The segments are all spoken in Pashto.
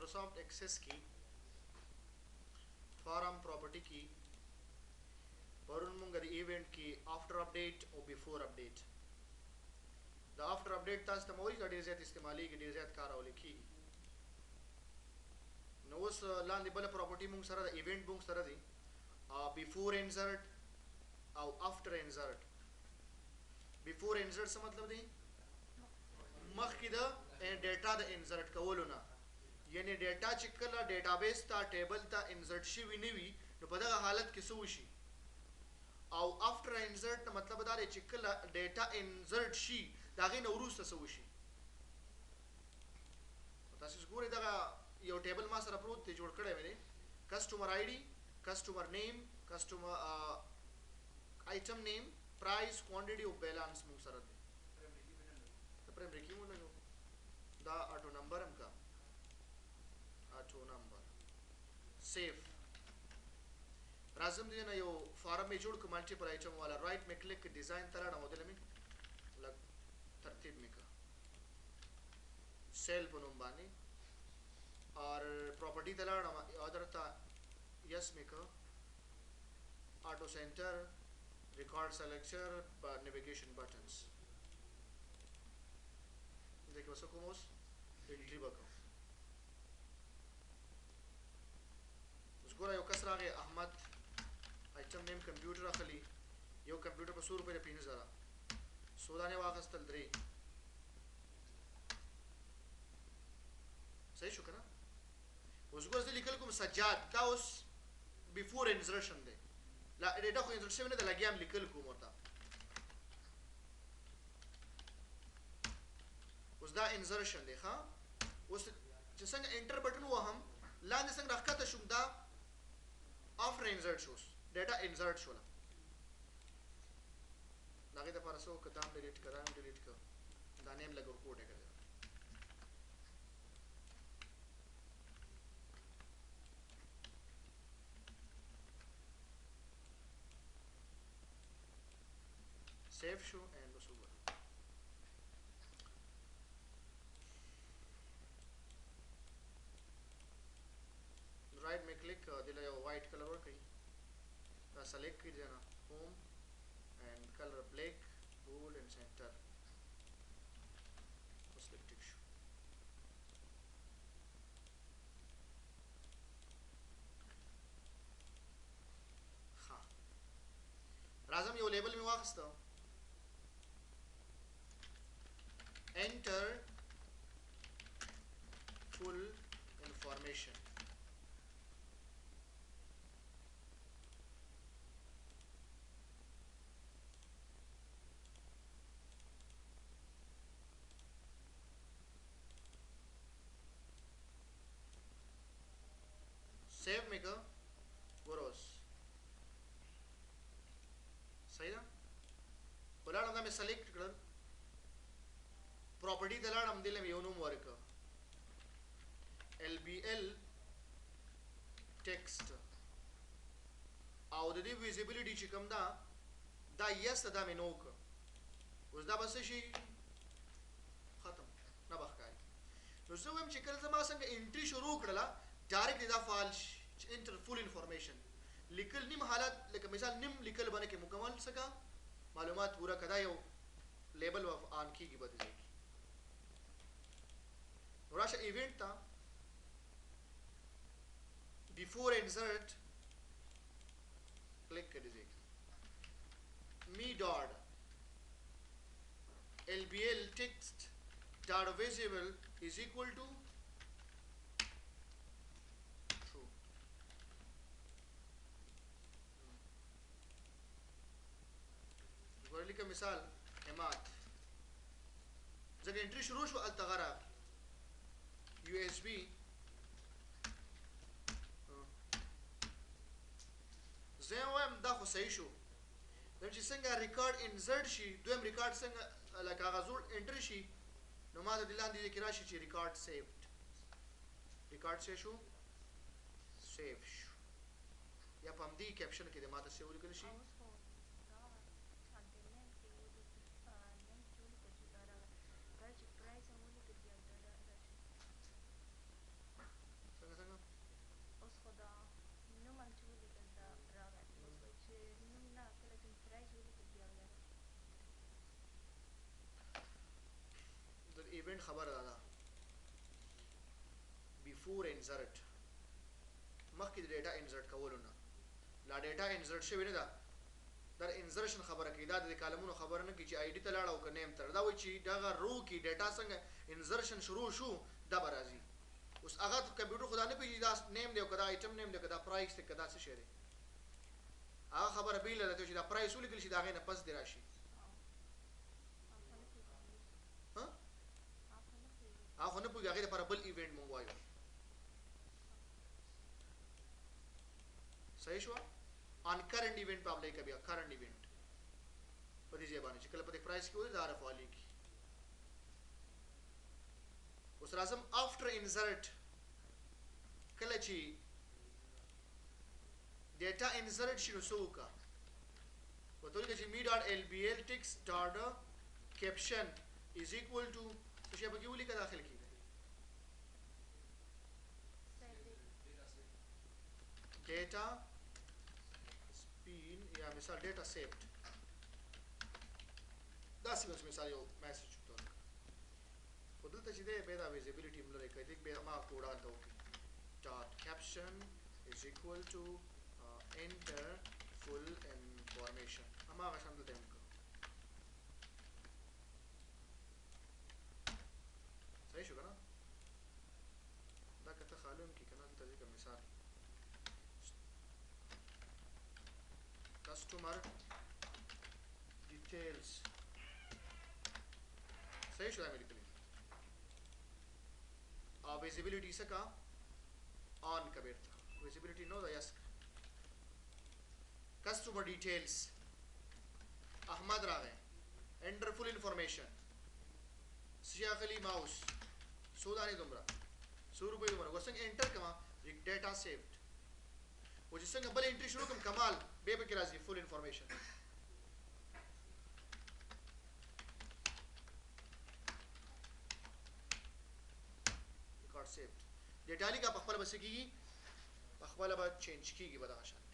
Microsoft access की form property की परun munga the event की after update or before update the after update تاسو ته موي ډیر زیات استعمالي کې ډیر زیات کار اول کی نو اوس لاندې بل پراپرټي مونږ سره د ایونت مونږ سره دی before insert او after insert before insert څه مطلب دی مخکې د ډیټا د انسرټ کولو نه یعنی ډیټا چې کله ډیټابیس ته ټیبل ته انسرټ شوی نه وي نو په دغه حالت کې څه وشي او after insert مطلب دا دی چې کله ډیټا انسرټ شي دا غي نو وروسته څه وشي تاسو ګورئ دا یو ټیبل ما سره پروت دی جوړ کړی مې کسٹمر آی ډي کسٹمر نیم کسٹمر آیټم نیم پرایس کوانټیټي او بیلانس موږ سره دی پرې بریکی مو لګو دا اټو نمبر هم کا اټو نمبر سیف رازم دی نه یو فارم می جوړ ک ملټیپل آیټم والا رائټ می کلیک ډیزاین تر اړه مودل می لګ ترتیب می کا سیل په نوم باندې اور پراپرټی تر اړه اودر تا یس می کا اټو سنټر ریکارډ سلیکچر نیویگیشن بٹنز देखिए वैसे कोमोस एंट्री बको उसको यो कसरा के अहमद आइटम नेम कंप्यूटर अखली यो कंप्यूटर पर 100 रुपए पिन जरा सोदाने वागस्तल द्रे सही शो करा उसको से लिखल को सज्जाद था उस बिफोर इंसर्शन दे ला डेटा को इंसर्शन ने लगी हम लिखल को मोटा اوس دا انسرشن دی ښا اوس چې څنګه انټر بٹن وهم لاندې څنګه راکته شوم دا افter insert شوس ډیټا انسرټ شولا داګه د پارسو کدام ډیلیټ کړم ډیلیټ کړ دا نیم لګ ورکوټه کړ سیف شو اینڈ وسو राइट में क्लिक दिला यो वाइट कलर वर कहीं ता सेलेक्ट कर देना home and colour black bold and centre perspective show हाँ राजम यो लेबल में वाखस्ता एंटर फुल इंफॉर्मेशन सेव मेकर वरोस सही ना बोलाड़ हम सेलेक्ट कर प्रॉपर्टी दलाड़ हम दिले में योनूम वर्क LBL टेक्स्ट और दी विजिबिलिटी चिकम दा यस दा में नोक उस दा बस शी खत्म ना बखकारी दोस्तों हम चिकल जमा संग एंट्री शुरू करला डायरेक्ट इदा फाइल इंटर फुल इंफॉर्मेशन लिखल निम हालत लेकिन मिसाल निम लिखल बने के मुकम्मल सका मालूमात पूरा कदा यो लेबल ऑफ ऑन की बदल जाएगी राशा इवेंट था बिफोर इंसर्ट क्लिक कर दीजिएगा मी dot LBL text dot visible is equal to का मिसाल हिमात जब एंट्री शुरू शो अलतगरा USB زم دا خو صحیح شو دم چې څنګه ریکارډ انسرټ شي دویم ریکارډ څنګه لکه غزول انټر شي نو ما د لاندې کې راشي چې ریکارډ سیوډ ریکارډ څه شو سیو شو یا په دې کیپشن کې د ماته سیو لیکل شي خبر ده before insert مخکې د ډیټا انسرټ کولو نه لا ډیټا انسرټ شوی نه ده در انسرشن خبره کوي دا د کالمونو خبره نه کوي چې آی ډی ته لاړ او که نیم تر دا وایي چې دغه رو کې ډیټا څنګه انسرشن شروع شو دا به راځي اوس هغه کمپیوټر خو دا نه پوهېږي دا نیم دی او که دا آیټم نیم دی او که دا پرایس دی که دا څه شی دی هغه خبره بیله ده چې دا پرایس ولیکل شي د هغې نه پس دې راشي هغه خو نه پوهېږي هغې دپاره بل ایونټ مونږ وایو صحیح شوه on current event په اپلای کوي current event په دې ځای باندې چې کله په دې پرایس کې وي دا رفع لیکي اوس راځم after insert کله چې ډیټا انسرټ شي نو څه وکړه ورته ولیکه چې me.lbl text dot caption is equal to څه شی پکې ولیکه داخل کې ډیټا یا مثال ډیټا سیفټ داسې اوس مثال یو میسج وکړو خو دلته چې دی بیا دا ویزیبیلیټي هم لري که بیا ما کوډ هلته وکړي ډاټ کیپشن از ایکول ټو انټر فل انفارمیشن هماغه شان دلته هم وکړو صحیح شو که نه دا که ته خالي هم کړي که نه دلته ځکه مثال customer details صحیح شو دا مې لیکلی visibility څه کا on کا بیرته visibility نو دا یس customer details احمد راغی enter full information سیاخلی ماوس سودانی دومره 100 روپۍ دومره وسنګ انټر کما ډیټا سیفټ و چې څنګه بل انټری شروع کوم کمال به به کې راځي فول انفارمیشن ریکارډ سیفټ ډیټا لیکه په خپل بس کېږي په خپل به چینج کېږي به دا شانتي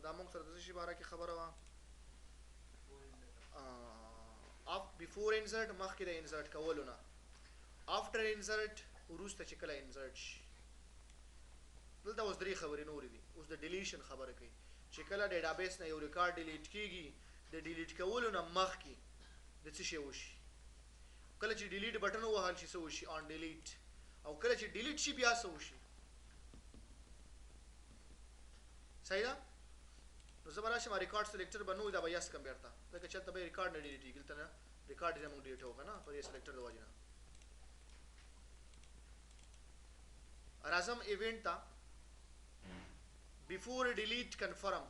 دا موږ سره د څه باره کې خبره وه before insert مخکې د انسرټ کولو نه after insert وروسته چې کله انسرټ شي دلته اوس درې خبرې نورې دي اوس د ډیلیشن خبره کوي چې کله ډیټابیس نه یو ریکارډ ډیلیټ کیږي د ډیلیټ کولو نه مخکې د څه شی وشي کله چې ډیلیټ بټن ووهل شي څه وشي آن ډیلیټ او کله چې ډیلیټ شي بیا څه وشي صحیح ده نو زه به راشم ریکارډ سلیکټر به نه وي دا به یس کم بیرته ځکه چې هلته به ریکارډ نه ډیلیټېږي دلته نه ریکارډ یې زموږ ډیلیټ وکړه نه په دې سلیکټر د وجې نه راځم ایونټ ته before delete confirm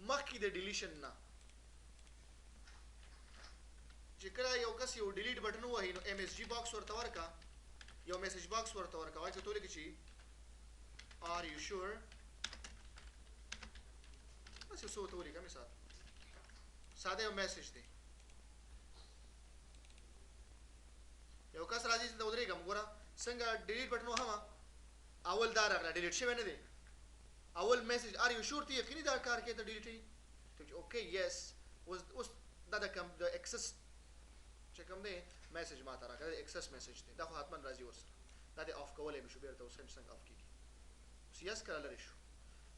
مخکې د ډیلیشن نه چې کله یو کس یو ډیلیټ بټن ووهي نو MSG باکس ورته ورکړه یو میسج باکس ورته ورکړه وایي چې ته ولیکې چې are you sure بس یو څه ورته ولیکه مثال ساده یو میسج دی یو کس راځي چې ته ودرېږم ګوره څنګه ډیلیټ بټن وهمه اول دا راغله ډیلیټ شوی نه دی اول میسج are you sure ته یقیني دا کار کوي ته ډیلیټ یې ته اوکې یس اوس دا د اکسس چې کوم دی میسج ما ته راکړه د اکسس میسج دی دا خو حتما راځي ورسره دا دې آف کولی مې شو بېرته اوس هم څنګه آف کېږي اوس یس کله لرې شو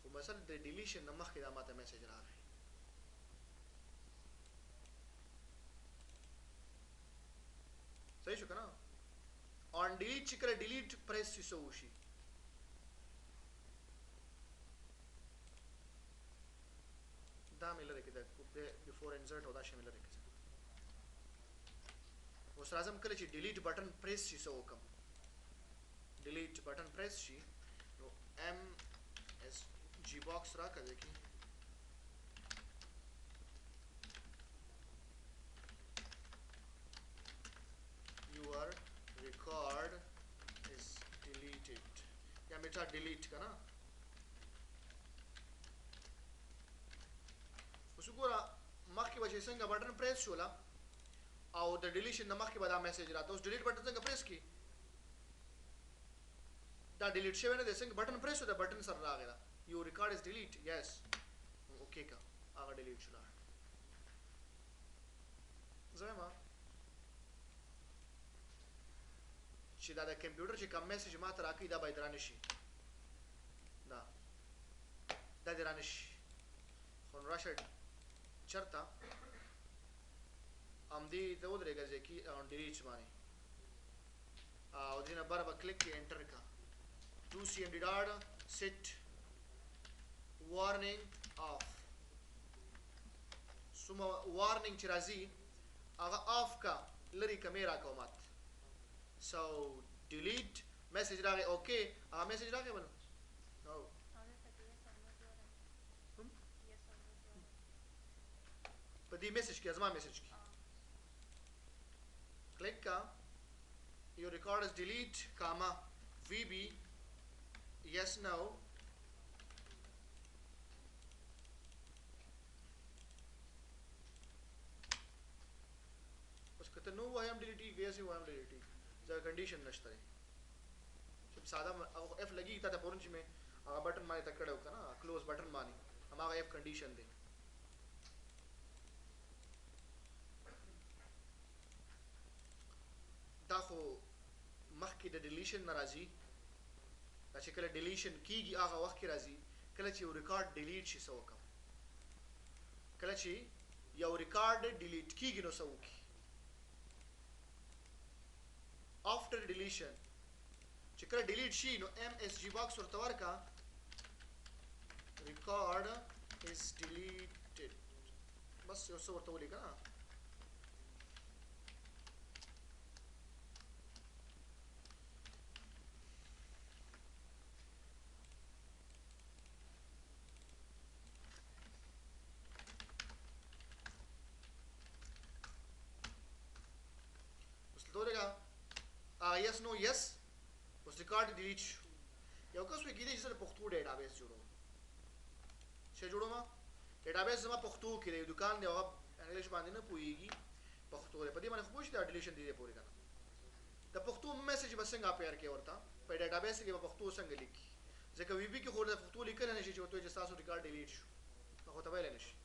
خو مثلا د ډیلیشن نه مخکې دا ما ته میسج راغی صحیح شو که نه آن ډیلیټ چې کله ډیلیټ پریس شي څه وشي دا مې لرې کړي بفور انسرټ او دا شی مې لرې کړي اوس راځم کله چې ډیلیټ بټن پریس شي څه وکړم ډیلیټ بټن پریس شي نو MSG باکس راکړه کې your record is deleted یا میټا ډیلیټ کنا اوس ګوره مخکې به چې څنګه بټن پریس شوله او د ډیلیشن نه مخکې به دا میسج راته اوس ډیلیټ بټن څنګه پریس کړي دا ډیلیټ شوی نه دی څنګه بټن پریس شو د بټن سره راغی دا یو ریکارډ از ډیلیټ یس اوکې کا هغه ډیلیټ شوله زه ما چې دا د کمپیوټر چې کوم میسج ما ته راکړي دا باید رانه شي دا دې رانه شي خو نو راشه چېرته همدې ته ودرېږه ځای کې ډیلیټ باندې او دې نه بره به کلیک کړې انټر کړه ټو سی ایم ډي ډاټ سیټ وارننګ آف څومره وارننګ چې راځي هغه آف کا لرې کا مې راکوه مات سو ډیلیټ میسج راغی اوکې هغه میسج راغی بل نو په دې میسج کې ازما میسج کې click ka your record is delete comma vb yes no بس کته نو وایم ډیلیټي ویسه وایم ډیلیټي دا کنډیشن نشته چې ساده او اف لګي تا ته پورن چې مې هغه بٹن باندې تکړه وکنه کلوز بٹن باندې هغه اف کنډیشن دی دا خو مخکې د ډیلیشن ناراضي دا چې کله ډیلیشن کیږي هغه وخت کې راځي کله چې یو ریکارډ ډیلیټ شي سو وکم کله چې یو ریکارډ ډیلیټ کیږي نو سو کی after deletion چې کله ډیلیټ شي نو ام اس جی باکس ورته ورکا record is deleted بس یو څه ورته ولیکه yes no yes اوس ریکارډ ډیلیټ شو یو کس وی کېدی چې زه پښتو ډیټابیس جوړوم څه جوړوم ډیټابیس زما پښتو کې دی دکان دی هغه انګلیش باندې نه پوهیږي پښتو دی په دې باندې خو پوښتنه دا ډیلیشن دی پورې کنه د پښتو میسج به څنګه اپیر کې ورته په ډیټابیس کې به پښتو څنګه لیکي ځکه وی بي کې خو د پښتو لیکل نه شي چې وته چې تاسو ریکارډ ډیلیټ شو هغه ته ویل نه شي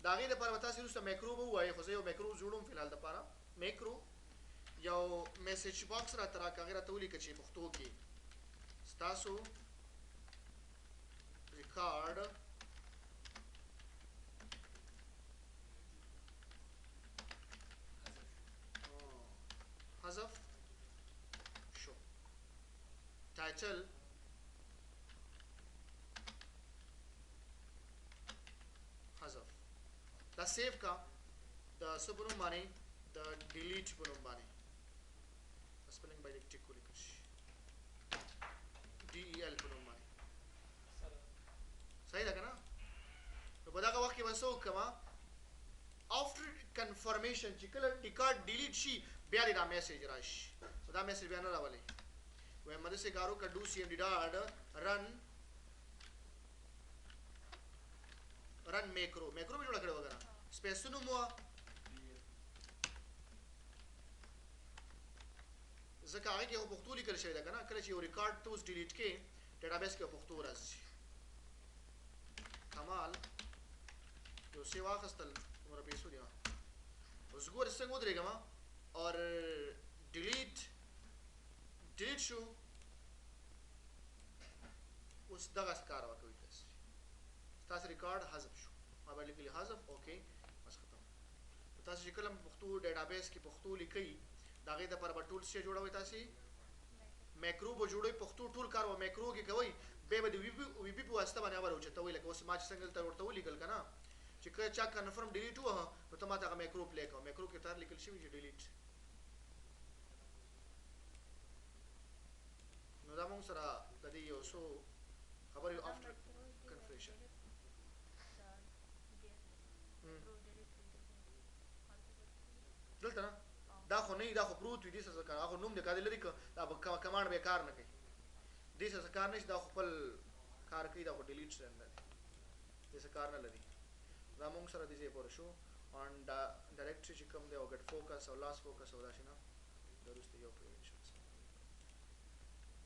دا غي د پر وتا سره میکرو به وایي خو زه یو میکرو جوړوم فلحال د پاره میکرو یو میسج باکس را ترا کاغه را تولی کچې پښتو کې ستاسو ریکارډ حذف شو ټایټل حذف دا سیو کا د سبونو باندې د ډیلیټ په نوم باندې spelling by dictate को लिखिश del په نوم باندې صحیح ده کنه نو په دا وخت کې وسو کما after confirmation چې کله ریکارډ ډیلیټ شي بیا دا میسج راشي دا میسج بیا نه راولي وای مده سے کارو کډو سی ام ډی ډاټ رن میکرو به جوړ کړو وګرا سپیس نو مو ځکه هغه کې پښتو لیکل شوی ده کنه کله چې یو ریکارډ ته اوس ډیلیټ کې ډیټابیس کې پښتو راځي کمال یو سی واخستل عمر پیسو دی اوس ګور څنګه ودرېګم اور ډیلیټ شو اوس دغه کار وکوي تاسو ریکارډ حذف شو ما باندې لیکلی حذف اوکې بس ختم تاسو چې کله پښتو ډیټابیس کې پښتو لیکي داغه د پر ټول څه جوړوي تاسو میکرو به جوړوي پښتو ټول کار و میکرو کې کوي به د وی بي په واسطه باندې اور اوچتوي لکه اوس ما چې څنګه تر ورته ولیکل کنه چې کله چا کنفرم ډیلیټ وه نو ته ماته میکرو پلی کوم میکرو کې تر لیکل شوی چې ډیلیټ نو دا موږ سره د دې یو څو خبرې افټر کنفیګریشن دلته دا خو نه دا خو پروت وي دې څه کار هغه نوم د کار لري دا کمانډ به کار نه کوي دې څه کار نشي دا خپل کار کوي دا خو ډیلیټ شي نه دې څه کار نه لري دا موږ سره دې پورې شو اون ډایرکټري چې کوم دی او ګټ فوکس او لاس فوکس او دا شي نه